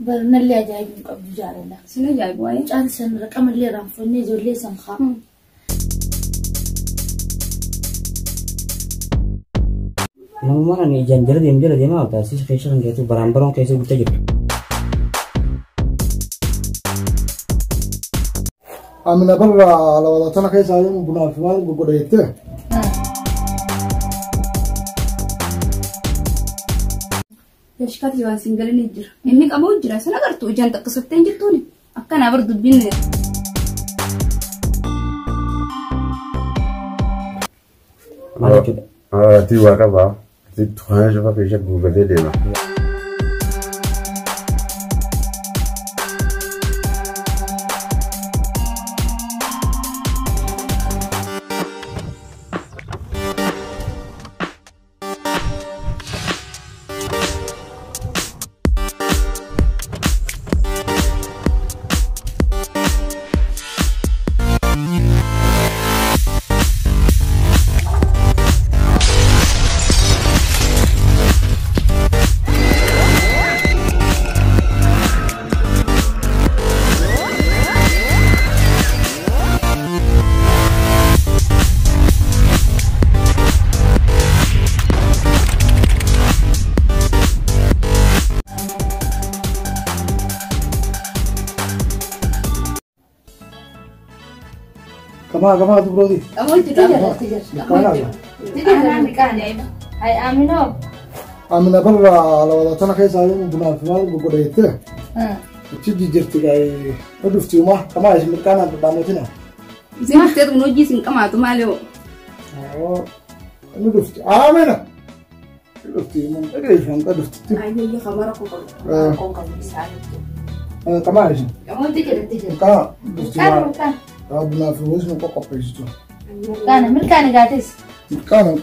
برنلي جايب قبل جارنا سنة جايب واي كان سن رقم اللي رانفوني زولي سمخا Nang mana nih janjir dia mau tak sih fashion kayak itu barang-barang kayak itu gitu. Amina barra ala wala tana kayak saya mau bunuh final gue udah itu. Ya sekat jual single ini jir. Ini kamu jira sana kartu jangan tak kesetain gitu nih. Akan abar dubin nih. Mana coba? Tiwa apa? Tuhan coba bisa Google deh lah. Kemana tuh Brody? Kamu tidak. Kemana? Tidak. Hai Amino. Amina barra ala wala tana kayak saya mau bunuh final gue udah itu. Itu jijir tiga. Aduh cuma kemana sih mereka nanti bantu sini. Sing kita tuh nuji sing kamu tuh malu. Oh, ini aduh. Amina. Aduh cuma ada yang aduh. Ayo ya kamar aku kalau. Kau kamu bisa itu. Kemana sih? Kamu tidak. Kau aduh cuma. Bukan. Bunuh final mau kok apa itu? Bukan gratis. Bukan.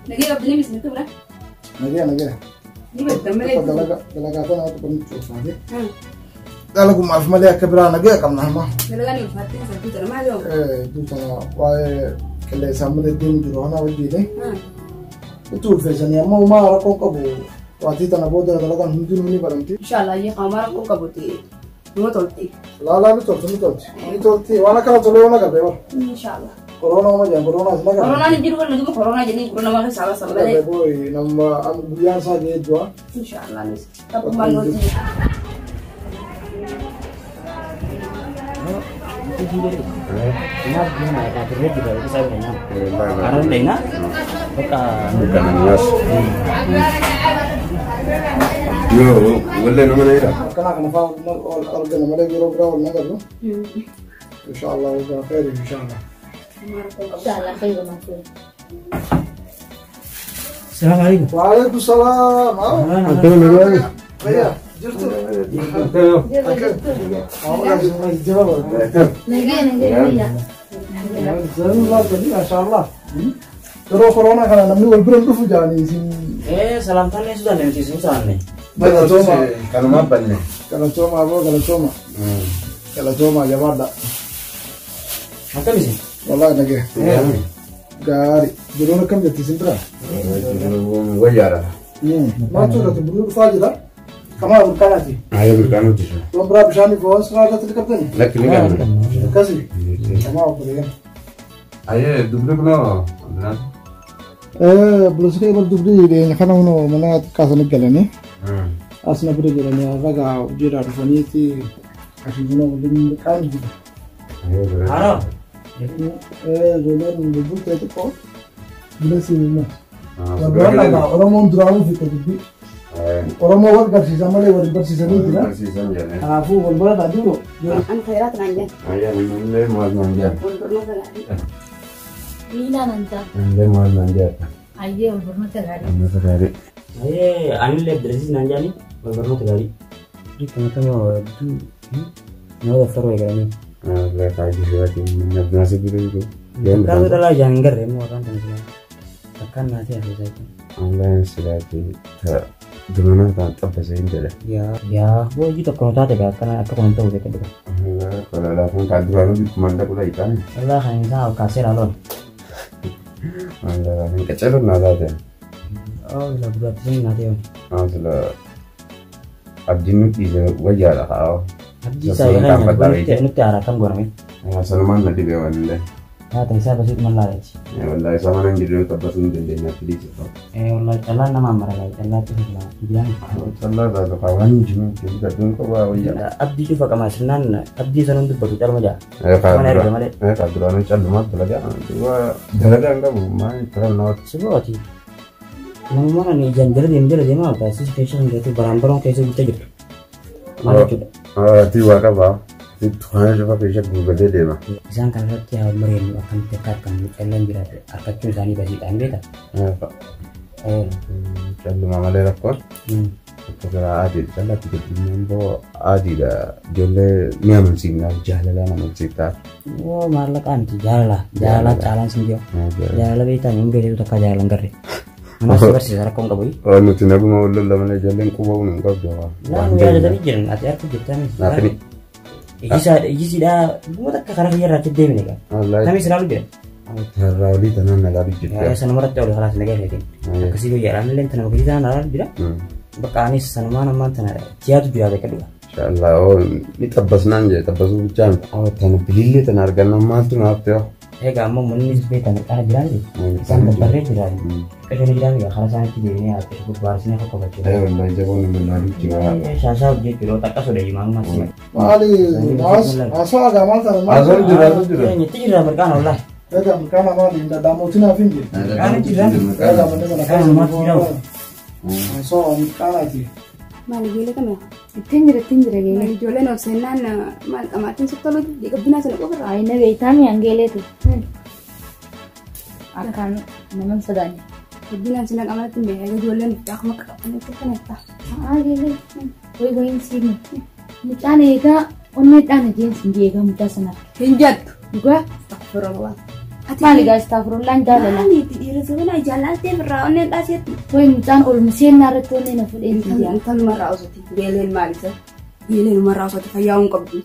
Lagi apa nih bisnis itu berapa? Nagia. Ini betul mereka. Dalaga na ito kung sabi. Dalaga maaf mali akabra nagia kam na ma. Dalaga ni fatin sa tu terima lo. Du sana wae kele samre din duro na wadi ne. Itu fashion ya mau ma ko ko bo. Wati tana boda dalaga hundu ni baranti. Inshallah ye kamar aku kabuti. Mau tolti. La ni tolti. Wana ka tolo na ka be. Inshallah. Corona ma jam corona sila ka. Corona ni jiru kan lagi corona jadi corona mah salah Be boy nama am buyan sa je dua. Inshallah nih. Tapi mau sih. Gimana ya akhirnya juga itu saya nanya. Karena Dena bukan Mas. Yo, wala naman ira. Kana fa organ nama le giro bra na galu. Inshallah wa khair inshallah. Inshallah khair masuk. Assalamualaikum. Waalaikumsalam. Anto lagi. Iya, jirtu. Lagi ya. Zallah tadi masyaallah. Terus corona kan namanya belum tuh jani sini. Salam tanya sudah nih si susah nih. Kalau cuma Kalau mapan nih. kalau cuma ya ada. Apa nih sih? Wallahi nage. Gari. Juruna kam jati sindra. Wajara. Macu da tuburu fajida. Kama burkanati. Ayo berkanu tuh. Lombra bishani fos rada tadi kapten. Laki kan. Kasi. Kama buriya. Ayo dublu no. Belum sekali berdubri deh. Karena uno mana kasan jalan nih. Asna beri jalan ya. Raga ujira rufani ti. Kasih uno belum kan gitu. Halo. Zolan bubuk itu kok. Bila sini mah. Orang mau drama kita jadi. Orang mau work bersih sama le work bersih sama itu lah. Aku boleh tadi dulu. An khairat nanya. Ayo nende mau manja. Untuk lagi. Mina nanta. Nende mau manja. Ayo berma tegari. Dari. Anil lihat dari sini nanya nih, baru tadi. Di tengah-tengah itu, mau daftar ya kan ini. Lihat aja sih nasi gitu. Kalau udah lah jangan ger ya mau orang tengah tekan nanti ada saya. Allah sudah gimana tak bahasa India deh. Ya, gua juga kalau tadi karena aku kan tahu dekat dekat. Kalau langsung kadang di mana pula ikan. Allah hanya tahu kasih lalu. Allah yang kecil nada aja. Oh, udah buat sini nanti. Sudah. abdiin nuti wayyaadha haa. Abdii isaa yeroo nutti haaraatan godhame. Sanumaan na dhibee waan illee. Haa ta'e isaa basiit mallaaleeti. Wallahi isaa mana hin jirre tabbasuu hin dandeenyaatti dhiisa. Wallahi callaan nama ammarraa callaatti hirnaa jiraan. Callaa irraa tokko waan hin jiru gadduun qabaa wayyaa. Abdii dhufa qamaa sirnaan abdii sanuun dubbatu calma jaa. Mana erga malee. Duraan callumaatti dalagaa hin qabu maal turan naawwatu. Sibooti. Namummaan ani ijaan jala deemaa taasisa keessa hin jirtu baraanbaroon keessa guddaa jirtu. Maal jechuudha? Ati waa qabaa. Tuhan coba bisa gugulee deema. Isaan kanarratti haa mari'annu akkamitti akka argamu callaan jiraate argachuun isaanii basiidhaan beekta. Calluma malee rakkoon. Akka gara aadiidha. Callaatti guddinni immoo aadiidha. Ijoollee ni amansiifna jaalalaa amansiiftaa. Yoo maallaqaa miti jaalala. Jaalala caalaan sin jiru. Jaalala beektaa hin beektu takka jaalalan garre. Mana si barsiisa rakkoon qabu. Nuti naguma wallalla malee ijoolleen quba'uu hin qabdu. Naannoo yaadatanii jiran ati harka jettanii. Ijisiidhaa bu'uura akka karaa fayyarraa itti deemine qaba. Kamiis ilaalu jira. Har'a olii tanaan ilaalu jira. Sanumarratti ol halaas nagaa feetin. Akkasii guyyaadhaan illee tana bakka tanaan ilaalu jira. Bakka anis sanumaan ammaan tana tiyaatu jira beeka dhuga. Inshallah ni tabbasnaan jee tabbasuu bichaa miti. Tana bilillee tana argannaan maaltu naaf ta'e. Egaa ammoo manni beekan kana jiraan isaan babbarree jiraan. Qashanii jiraan egaa karaa isaaniitti deemnee haasa'e gubbaarsine akka qabachuu. Wallahi jaboon nama ilaalu jira. Shaasaa hojjechuudha taqqasudha imaamuma si. Maali asoo agamaa sana maali? Asoo jira. Nyatti jira mirqaana wallahi. Egaa mirqaana maali? Damootiin hafi hin jiru. Mirqaana jira. Egaa manni mana kaasa. Asoo mirqaanaati. Maali geelee kamee? Ittiin jira geelee. Ijoolleen of seennaan maal qamaatiin sitti gabbinaa sana qofa irraa. Ayina beektaami hangeeleeti. Akkaan naman sodaanne. Gabbinaan sana qamaatiin beekaa ijoolleen akkuma qaqqabanii kanetta. Geelee wayin siini. Mucaan eegaa onneedhaan ajeensi hin eegaa mucaa sana. Hin jettu. Dhugaa? Firoo Maali gaastaafurulaan jaalala. Maali dhiira sabana jaalaltee firraa onneen dhaasiyatti. Wayi mucaan olmuseenna irratti onneen fudhee. Intalumarraa osoti geeleen maalisa? Geeleen umarraa osoti fayyaa hin qabdu.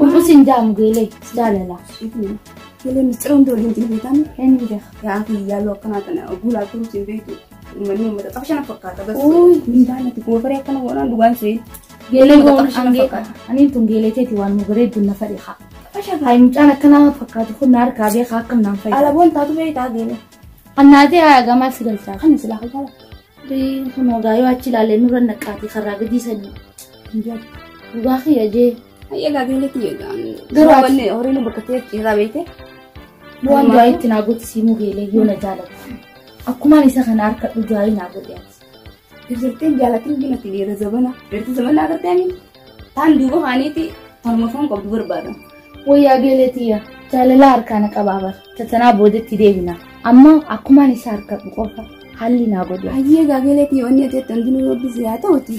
Olmusin jaamu geelee jaalala. Geeleen mistira hundi waliin jilbeetaan. Hin beeka. Yaa fi yaaloo akkanaa kana guulaa turuus hin beektu. Uummanni uummata qafa shana fakkaata. Uy. Minjaalatti goofaree akkana godhaan dhugaan sa'in. Geelee goon angeeka. Aniin tun geelee teeti waan nu bareeddu na fadhi haa. Hai mucaan akkanaa fakkaatu kun naar kaabee haa akkam naan fayyada. Alaboon taatu beektaa geelee. Annaatee haa gamaa si galchaa. Kan silaa hojjala. Kun gaayoo achi ilaalee nurra naqaati karraa gadii sanii. Dhugaa kiyya jee. Egaa geeleetti eegaa. Garuu wanni horiin bakka ta'e keessaa beekte. Bu'aan du'aa itti naa gootu siimuu geelee yoo na jaalatu. Akkumaan isa kana harka dhugaa naa godheeti. Dirtirteen jaalatiin binatti dhiira zabana. Dirti zabana agartee amin. Taan duuba haaniiti tanuma foon qabdu barbaadan. Wayyaa geeleetiyya jaalala harkaana qabaabar tatanaa boodatti deebina amma akkumaan isa harka qofa haalli naa godhe. Hayyee gaageleetii wanni ajeetti hundinuu yobbisi haa ta'uti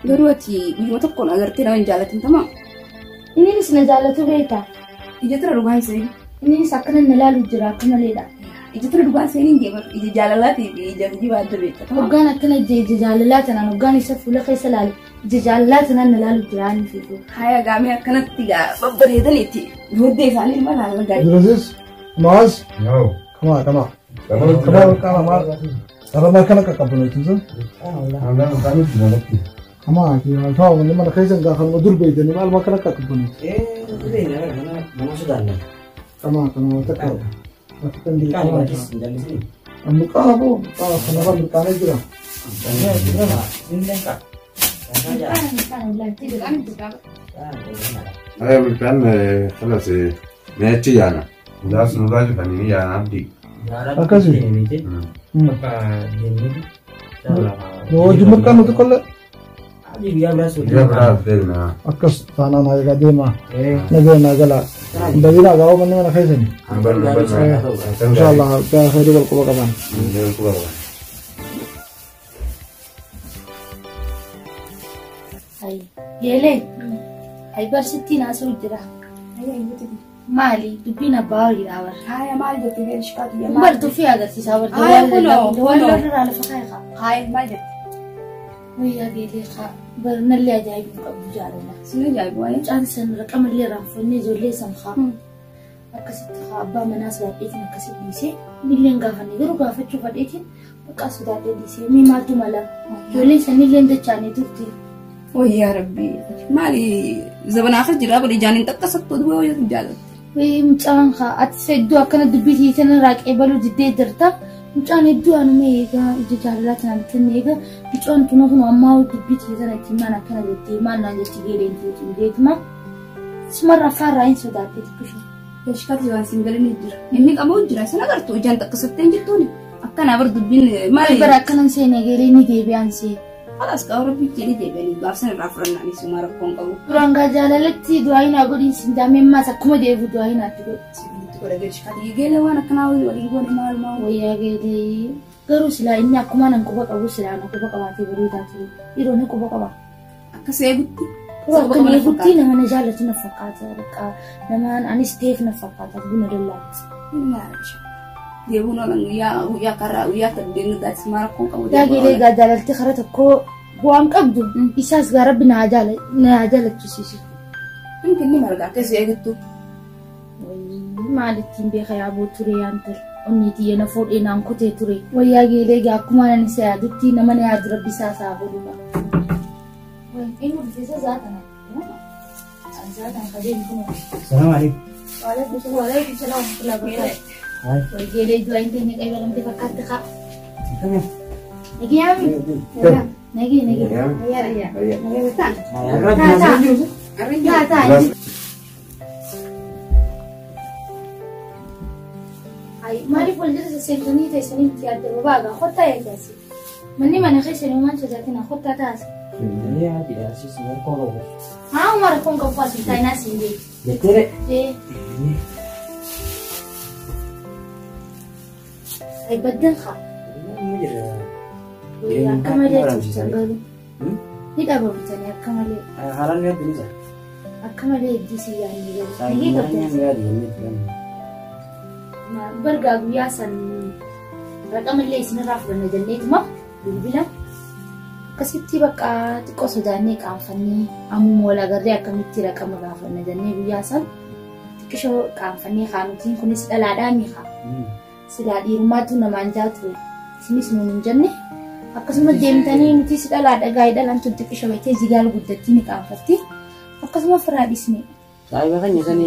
garuu ati biyyuma tokkoon agartee nama hin jaalatin tamaa. Innis na jaalatu beektaa. Ija tura dhugaan seenii. Innis akkana na laalu jira akka maleedha. Ija tura dhugaan seenii hin deematu ija jaalalaatii fi ija hojii adda beekta. Hoggaan akkana ija jaalalaa tanaan hoggaan isa fuula keessa laalu ija jaalalaa tanaan na laalu jira inni fiigu. Haaya gaamee akkanatti babbareedaniiti booddee isaanii ilma laalan gaa'e. Idrisis, Noaz. No. Come on. Sarama kana kakabunaitu sun. Ama kira tahu mana mana kaisa nggak akan ngedur beda nih malah makana kakabunaitu. Mana sudah nih? Kama tekal. Kan di Kan kama. di sini. Muka apa? Kenapa bertanya juga? Ini kan. Ayo bukan kalau si neci ya na. Udah sudah juga ini ya nanti. Makasih. Apa ini? Oh, jumurkan itu kalau Dia berhasil. Dia berhasil na. akas tanah naik aja mah. Nagala. Dari naga mana mana kaisa nih. Insyaallah kita hari berkumpul kapan? Hai, yele. Hai barsitti na so jira. Mali dubina baari rawar. Haaya maal jettee gadi shikaatu yaa Bar tu fi agarsiisa warra Kunoo. irraa lafa kaa'a. Haaya maal jettee Wayyaa geelee kaa barnallee ajaa'ibu qabdu jaalala. sin ajaa'ibu waa'ee. Mucaan san raqamallee raanfannee ijoollee san kaa. Akkasitti kaa abbaa manaas baadheetiin akkasitti dhiisee milleen gaafanne garuu gaafachuu fadheetiin bakka sodaatee dhiisee mii maaltu mala ijoolleen sanillee dachaanii turte. ويا ربي مالي زبنا آخر جرا بدي جانين تقصت تدوي ويا رجال mucaan haa ati sedduu akkana dubbitii sana raaqee baluu diddee jirta mucaan hedduu anuma eegaa ija jaalalaa tanaan kenna eegaa mucaan tuna kun ammaa dubbitii sana itti maan akkana jettee maal naan jetti geeleen tuutiin beekuma sumarra afaarraa hin sodaattee xiqqishu. Yashkaati waan singalanii jira inni qabu jira sana gartuu ijaan taqqasattee jettuuni akkana bar dubbiin maali bara akkanan seenee geelee ni deebi'aan see. خلاص كأوروبي تيجي تبني بارسنا رافرنا ني سمارة كونكو. Kurangga jalalatti du'aayina godhin sindamee maas akkuma deebi'u du'aayina ati godhi. Tukora geesh kati geele waan akkana waliin goone maal maal. Wayyaa geelee garuu silaa inni akkuma nan quba qabu silaa na quba qabaatee bareedaa ture yeroo ni quba qaba. Akka seegutti. Akka eegutti nama na jaallatu na fakkaata bakka namaan anis ta'eef na fakkaata buna dallaatti. Maarish. Deebuun olan yaa karaa yaa taddeenu daati sumara konkawu. Yaa geelee gaa jaalalti karaa tokko bu'aan qabdu isaas gaa rabbi na jaallachiisisu. Inni marga akka seeguttu. Maalittiin beeka yaaboo ture yaantar onneetii yana fuudhee naan kutee ture. Wayyaa geelee gaa akkuma nan isa yaadutti nama na yaadu rabbi isaa isaa godhudha. Inni rifeensa zaatana. Zaatan kadeen kun. Salaam alaikum. Waalaikum salaam wa rahmatullahi. Geelee du'aa hin teenye qayyalamtee fakkaatti kaa. Kami? Nagi yaami? Nagi. Maaliif wal jala sasseentanii teessanii itti yaadda babaagaa kottaa eegaasi. Manni mana keessanii waan sodaatina kottaa taasi. Ini ada asis merkolo. Haa umar kun qabu asii taa'inaa siin beeku. Betere. Ay baddan haa. Akka malee turtan garuu. Ni dhaabamtanii akka malee. Halan lihat ini sah. Akka malee iddisi yaa'anii garuu. Saya Nagee qabdan. lihat ini kan. Bargaa guyyaa san raqamallee isinirraa fudhanna jenneetuma bilbila. Akkasitti bakka xiqqoo sodaannee qaanfannee ammuma wal agarree akkamitti raqama gaafanna jennee guyyaa san xiqqishoo qaanfannee kaanutiin kunis dhalaadhaa miiqa. Silaa dhiirummaatu namaan jaa ture. Isinis nuun hin jenne akkasuma deemtanii nutis dhalaadha gaa'ee dhalaan tun xiqqishoo beektee jigaala guddattii ni qaanfatti. Akkasuma firaa dhisne. Saya bahkan nyesani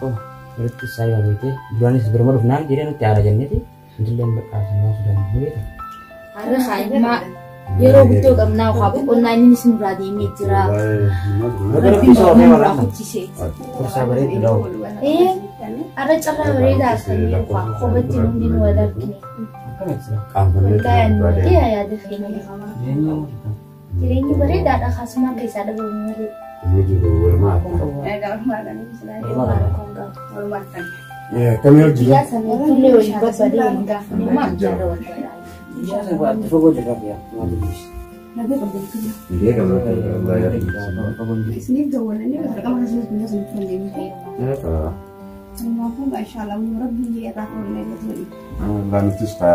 kok berarti saya itu duluanis bermalu nang jadi nanti arah jannati nanti lihat bekas semua sudah begitu. Har'a haayima yeroo guddoo qabnaa waa boqonnaa inni sinirraa deemee jira. Berarti soalnya malah Kuchisee. bersabar itu dong. Har'a carraa bareedaa akkanii waa kophatti hundi nu wal argine. Wallaahi yaada keenya. Jireenyi bareedaadha akkasuma akka isaa dhabamu malee. Kami lagi. Iya sana tullee waliin babbaadee waliin gaafannee maal jaarra wal Iya saya buat foto juga ya, mau tulis. Nabi qabdalkina. Dia kalau bayar Isniif dawwalanii raqama kasumas guyyaa sun fuudhanii. Kanaafuu maashaallah rabbi irraa fuudhanii gatanii. Lantis ka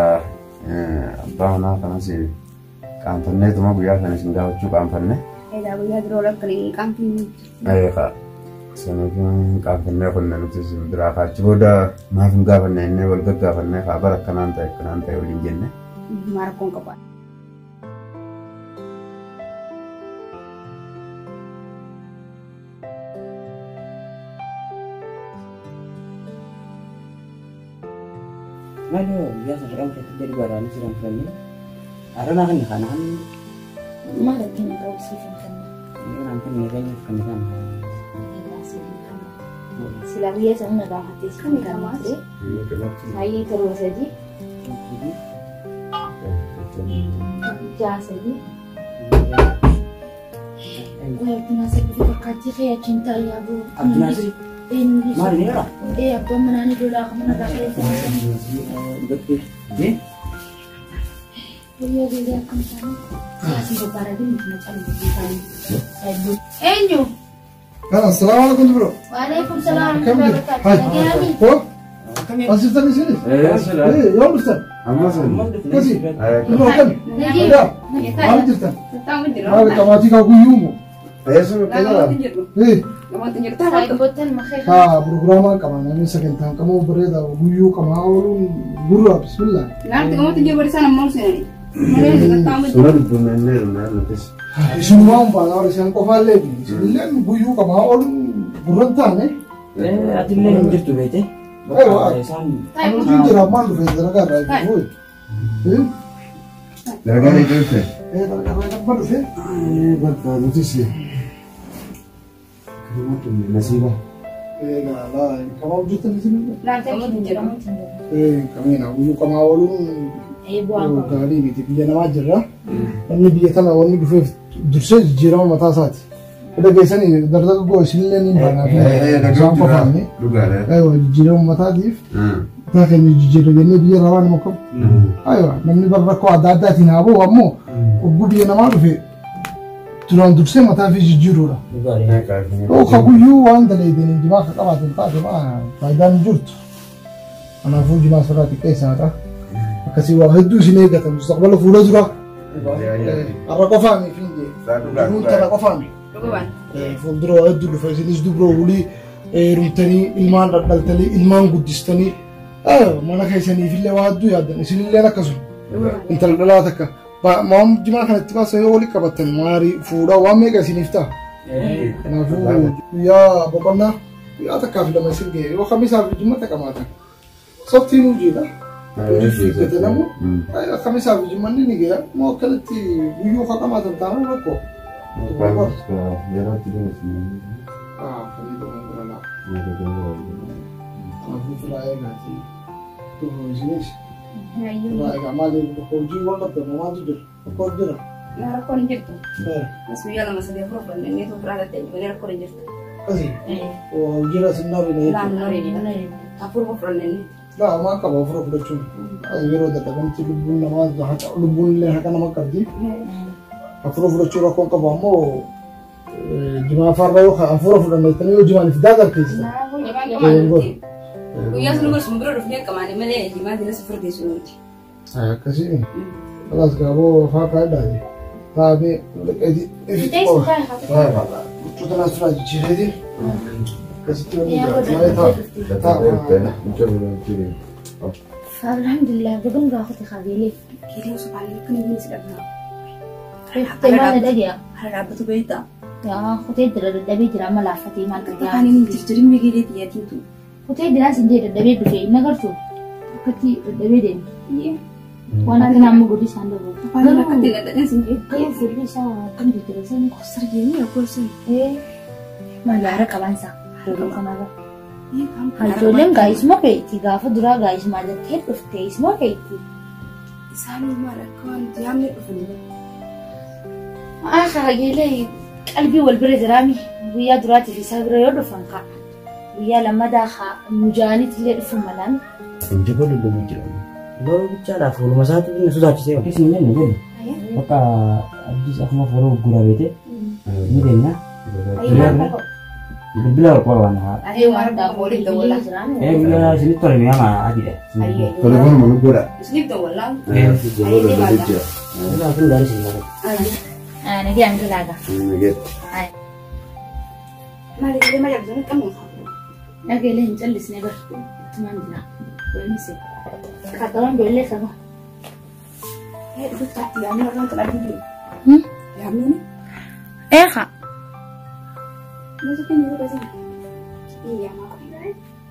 bahana kana si kantornya itu mah guyyaa kana sing gahucu kantornya. Edaa guyyaa biroo lakkanii qaamtiin. Kak. Sanakin kantornya kun nanti si berapa coba maaf gafanne ne wal gafanne ka barakanan ta ulin jenne. Mara kong kapal. Lalu biasa orang jadi barang siram kami. Ada nahan kanan. maal argina qabu siifin kanna. Ini nanti mereka kami kan. Sila guyyaa sana gaafattee siifin kanna ture. Baay'ee torba sadii. Ja'a sadii. Abdunaa sadii fakkaattii keeyyachiin taa'ee yaabuu. Abdunaa Mari ni lah. Abbaan manaa ni lolaa kan mana gaafa Betul. Ni? Guyyaa guyyaa akkam taa'anii. Siyaasii bobbaaratiin nuti na caalu bitaanii. Eenyu? Assalamualaikum bro. Waalaikumsalam. Hai. Oh. Asisten di sini. Ya Ustaz. Kasih. Kan. Ya. Mari cerita. Ada kamati kau kuyumu. Saibotan makanya. Ha, programa kamana ini sekitar kamu berada guyu kamu guru bismillah. Nanti kamu tunjuk bersama mau sini. Sudah dibunuhnya nanti. Isin mau umpama orang yang kofal lagi. Isin guyu kama orang berontak nih. Atillee hin jirtu beekte. Anu jira malu federa gara gitu. Dargana jirte. Dargana malu fe. Bakka notisi. Nasiba. Lah, kamu juta di sini. Lantai jira. Kami na guyu kama orang Buang. kali gitu. Dia nama jira. Ini dia tanah orang itu durse jira mata saat. Udah biasa nih, dari tadi gue sini nih bang. Sampai apa nih? Ayo, jira mata dif. Tapi jira ini dia rawan makom. Ayo, nanti baru kau ada tina abu kamu. Gue dia nama tu fi. Tulang durse mata fi jira lah. Oh, kamu yu anda lagi ni jima kata tempat jima. Kaidan jurt. Anak fu jima surat ikesa ada. Kasih wahid tu sini kata mustaqbal fulah jura. Apa kau faham ini? Runtah kau faham? Fuldura addu fasilis dubro wuli rumtani ilman daltali ilman gudistani mana kaysani fille waddu yadan isilille nakasu intal dalataka ba mom jima kan ittiba sayo wali kabatan mari fuda wa mega sinifta na fu ya babana ya takafila masirge wa khamisa jima takamata sabti nujida ketelamu khamisa jima ni nige mo kalati buyu khatamata tamu ko Bagus kalau biar tidak sini. Kali itu mengelola. Aku fulai nanti. Tuh jenis. Fulai kamali berkoji wala tuh mau tuh berkoji lah. Nah, aku rinjek tuh. Masuk ya lama sedih problem ini tuh berada di mana aku rinjek tuh. Kasih. Oh, jelas senar ini. Lah, benar ini. Apa problem ini? Lah, maka bawa problem cuma. Ayo kita kan cilubun nama, lubun leh kan nama kerja. Afro chura kon ka bamo jima farra yo afro na tani jima ni dagar kis Kuya sunu sumbro rufnya kemana mele jima dina sifur di sunu. Kasi alas gabo fa ka da ni ta be edi tu tana sura jire di kasi tu ni ta Alhamdulillah bukan gak aku khawili Kiri subhanallah kan ini sudah Mana ada dia? Harap betul betul. Ya, aku tidak ada lebih drama lah Fatimah kerja. Kan ini terjadi begini dia itu. Aku tidak sendiri ada lebih begini. Nagar tu, kati lebih deh. Iya. Wana kena mau gudi sandal. Kalau nak tidak ada sendiri. Kalau gudi sah, kan di terus ni. Kau sergini aku sih. Malah kawan sah. Dulu kemana? Iya kamu. Halulem guys mau kayak tiga, fadura guys malah head of case mau kayak itu. Sami marah kawan diambil ufun. gilay qalbi walbira jiraami guyyaa duraati fi isaa bira yoo dhufan ka guyyaa lammadaaha mujaanit illee dhufu malaan Inja kau dulu bicara. Baru bicara forum satu ini sudah sih. Oke sini nih kan. Maka abis aku mau forum gula bete. Ini deh na. Bila kau wana. Ayo marah boleh tu bola. Bila sini tuh ini ama adi deh. Kalau kau mau gula. Sini tu bola. Ayo bicara. Bila aku dari sini. nagi ang galaga ay Mari kita macam tu kamu. nagi leh jallis negar teman dina boleh sih katakan boleh sama Itu tak dia ni orang telah dulu. Ya ni. kak Mesti kan itu dah sih. Iya mak.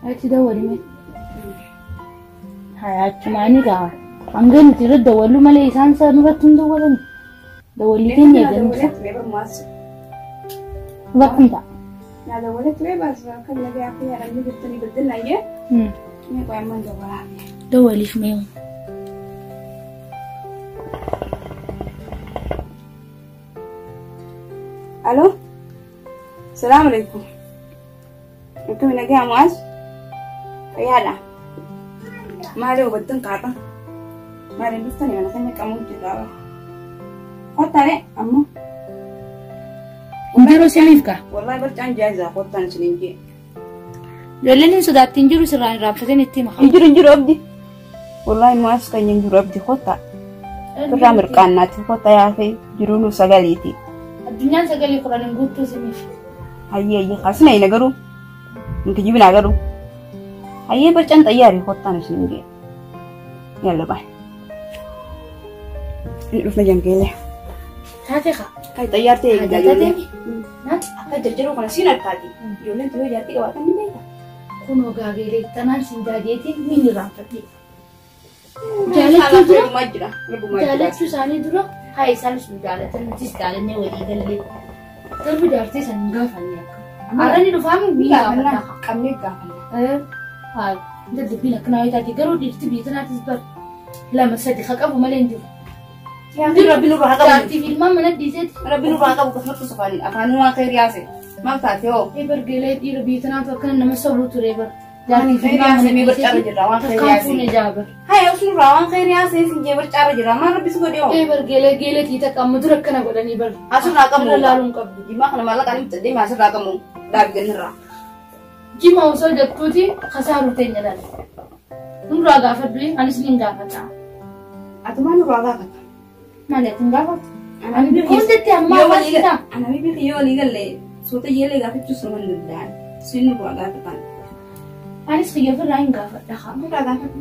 ay tidak wari me hay cuma ini kah angin tidak dawalu malah isan sa nurat tundu walan dawalitin ya dan waktu tak Nah, dah boleh tu bebas. Kan lagi aku yang ada ni betul lah ya. Ni aku emang jawab. dawali mew Halo. Assalamualaikum. Itu lagi amas. Ayala. Mari betul kata. Mari betul ni mana kan kamu juga. Kota ni, amma. injuru silif ka Wallahi bercan jaza kota ni selingi. Loleni sudah tinjuru serai rapatin itu mah Injur abdi. Wallahi mas kan injur abdi kota. Keramir kanat kota ya fe jurulu sagaliti. Adunya sekali kurang gutu sini Ayye khasna ina garu. Mungkin jibina garu. Ayye bercan tayari kota ni selingi. Yalla bye. Ini rufna jam kele. Taate ka. Kai xayyaartee Taate mi. akka jajjaroo kana siin arkaati. Ijoolleen turee jaartii qabaatan ni beeka. Kunoo gaageelee tanaan siin daadeetiin miini raanfadhe. Jaalachuu isaanii dura haa isaanis nu jaalatan nutis jaalannee walii gallee. Garbi jaartii san hin gaafanne akka. Arrani dhufaamu ni gaafannaa. Qabnee gaafanna. Haa dadhabbiin akkanaa yoo taate garuu dhiirti biyya tanaatis bar lama sadi haa qabu malee hin jiru. Rabbi nurraa haa qabu. Jaartii fi ilmaan mana dhiiseeti. Rabbi nurraa haa qabu akkasumatti sofaanii afaanuu waan ta'e riyaase. Maal taate hoo? Bargeelee dhiira biyya tanaatu akkana nama sobuu ture bar. Jaartii fi ilmaan mana dhiiseeti. Kan fuune jaabar. Hai osoo nurraa waan ta'e riyaase siin jee barcaara jira maal rabbi si godhe hoo? Bargeelee geeleetii takka amma dura akkana godhanii bar. Asirraa qabu. Laaluun qabdu. Jimaa kana maallaqaan ibsa deema asirraa qabu. Daabii gannirraa. Jima osoo jettuuti kasaaruu teenya laala. Nurraa gaafadhu anis ni gaafata. Ati maal nurraa gaafata? Maal ati hin gaafatu? Ani hundatti ammaa waasiidha. Ana biyyi yoo walii galee soota yeelee gaafachuus nama hin danda'an. Siin nurraa gaafatan. Anis xiyya ofirraa hin gaafadha haa. Nurraa gaafatu.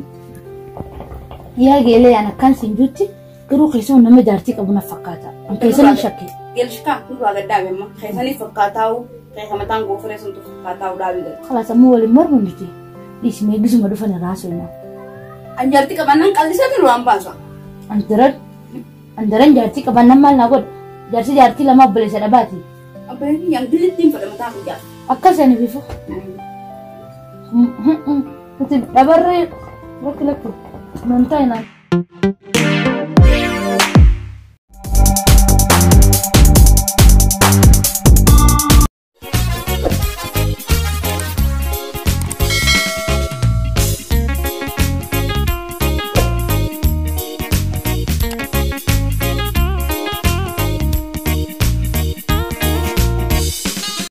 Yaa geelee aan akkaan siin jutti garuu keessumaa nama jaartii qabu na fakkaata. An keessan hin shakke. Geelshika nurraa gaddaabe amma keessaniif fakkaataa'u keessa mataan goofuree suntu fakkaataa'u dhaabii gala. Kalaas ammoo waliin mormu nuti. Dhiismee gisuma dhufan irraa soonaa. An jaartii qabannaan qallisee nurraan baasa. Andaran jaartii qabannaan maal naa godha? Jaartii lama obboleessa dhabaati. Abbayyi yan bilittiin fedha mataa guyyaa. Akkasani bifu. Nuti dhabarree bakki lakki. Mantaa hinaan.